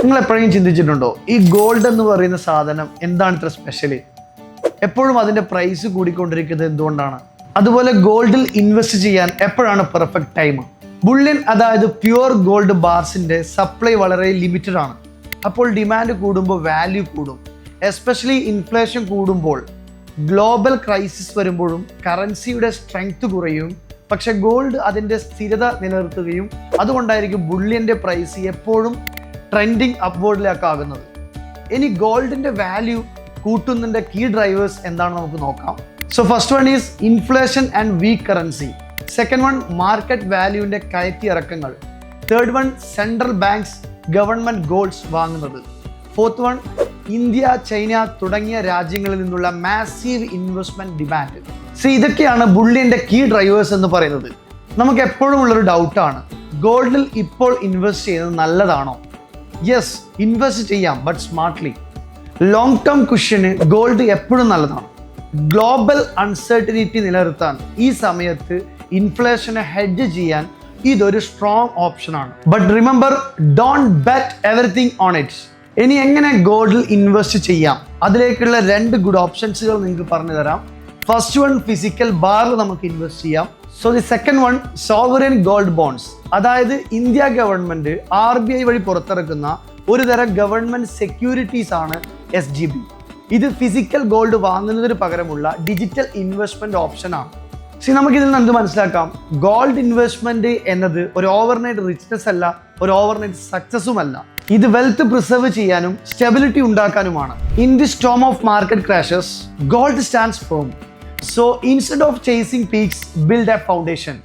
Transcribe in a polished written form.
നിങ്ങൾ എപ്പോഴും ചിന്തിച്ചിട്ടുണ്ടോ ഈ ഗോൾഡ് എന്ന് പറയുന്ന സാധനം എന്താണ് ഇത്ര സ്പെഷ്യൽ? എപ്പോഴും അതിന്റെ പ്രൈസ് കൂടിക്കൊണ്ടിരിക്കുന്നത് എന്തുകൊണ്ടാണ്? അതുപോലെ ഗോൾഡിൽ ഇൻവെസ്റ്റ് ചെയ്യാൻ എപ്പോഴാണ് പെർഫെക്റ്റ് ടൈം? ബുള്ളിയൻ അതായത് പ്യുവർ ഗോൾഡ് ബാർസിന്റെ സപ്ലൈ വളരെ ലിമിറ്റഡ് ആണ്. അപ്പോൾ ഡിമാൻഡ് കൂടുമ്പോൾ വാല്യൂ കൂടും. എസ്പെഷ്യലി ഇൻഫ്ലേഷൻ കൂടുമ്പോൾ, ഗ്ലോബൽ ക്രൈസിസ് വരുമ്പോഴും കറൻസിയുടെ സ്ട്രെങ്ത് കുറയും. പക്ഷെ ഗോൾഡ് അതിൻ്റെ സ്ഥിരത നിലനിർത്തുകയും അതുകൊണ്ടായിരിക്കും ബുള്ളിയൻ്റെ പ്രൈസ് എപ്പോഴും ട്രെൻഡിങ് അപ്വേർഡിലേക്കാകുന്നത്. ഇനി ഗോൾഡിൻ്റെ വാല്യൂ കൂട്ടുന്നതിൻ്റെ കീ ഡ്രൈവേഴ്സ് എന്താണെന്ന് നമുക്ക് നോക്കാം. So first one is inflation and weak currency. Second one market വാല്യൂവിൻ്റെ കയറ്റി ഇറക്കങ്ങൾ. Third one central banks government golds വാങ്ങുന്നത്. ഫോർത്ത് വൺ ഇന്ത്യ, ചൈന തുടങ്ങിയ രാജ്യങ്ങളിൽ നിന്നുള്ള മാസീവ് ഇൻവെസ്റ്റ്മെന്റ് ഡിമാൻഡ്. ഇതൊക്കെയാണ് ബുള്ളിയന്റെ കീ ഡ്രൈവേഴ്സ് എന്ന് പറയുന്നത്. നമുക്ക് എപ്പോഴും ഉള്ളൊരു ഡൗട്ടാണ്, ഗോൾഡിൽ ഇപ്പോൾ ഇൻവെസ്റ്റ് ചെയ്യുന്നത് നല്ലതാണോ? യെസ്, ഇൻവെസ്റ്റ് ചെയ്യാം, but smartly. Long term cushion gold എപ്പോഴും നല്ലതാണ്. ഗ്ലോബൽ അൺസർട്ടനിറ്റി നിലനിർത്താൻ ഈ സമയത്ത് ഇൻഫ്ലേഷനെ ഹെഡ്ജ് ചെയ്യാൻ ഇതൊരു സ്ട്രോങ് ഓപ്ഷനാണ്. But remember, don't bet everything on it. ഇനി എങ്ങനെ ഗോൾഡിൽ ഇൻവെസ്റ്റ് ചെയ്യാം, അതിലേക്കുള്ള 2 ഗുഡ് ഓപ്ഷൻസുകൾ നിങ്ങൾക്ക് പറഞ്ഞു തരാം. ഫസ്റ്റ് വൺ, ഫിസിക്കൽ ബാറിൽ നമുക്ക് ഇൻവെസ്റ്റ് ചെയ്യാം. So the second one, sovereign gold bonds. അതായത് ഇന്ത്യ ഗവൺമെന്റ് RBI വഴി പുറത്തിറക്കുന്ന ഒരു തരം ഗവൺമെന്റ് സെക്യൂരിറ്റീസ് ആണ് SGB. ഇത് ഫിസിക്കൽ ഗോൾഡ് വാങ്ങുന്നതിന് പകരമുള്ള ഡിജിറ്റൽ ഇൻവെസ്റ്റ്മെന്റ് ഓപ്ഷനാണ്. നമുക്കിതിൽ നിന്ന് എന്ത് മനസ്സിലാക്കാം? ഗോൾഡ് ഇൻവെസ്റ്റ്മെന്റ് എന്നത് ഒരു ഓവർനൈറ്റ് റിച്ച്നെസ് അല്ല, ഒരു ഓവർനൈറ്റ് സക്സസും അല്ല. ഇത് വെൽത്ത് പ്രിസർവ് ചെയ്യാനും സ്റ്റെബിലിറ്റി ഉണ്ടാക്കാനുമാണ്. In the storm of market crashes, gold stands firm. So instead of chasing peaks, build a foundation.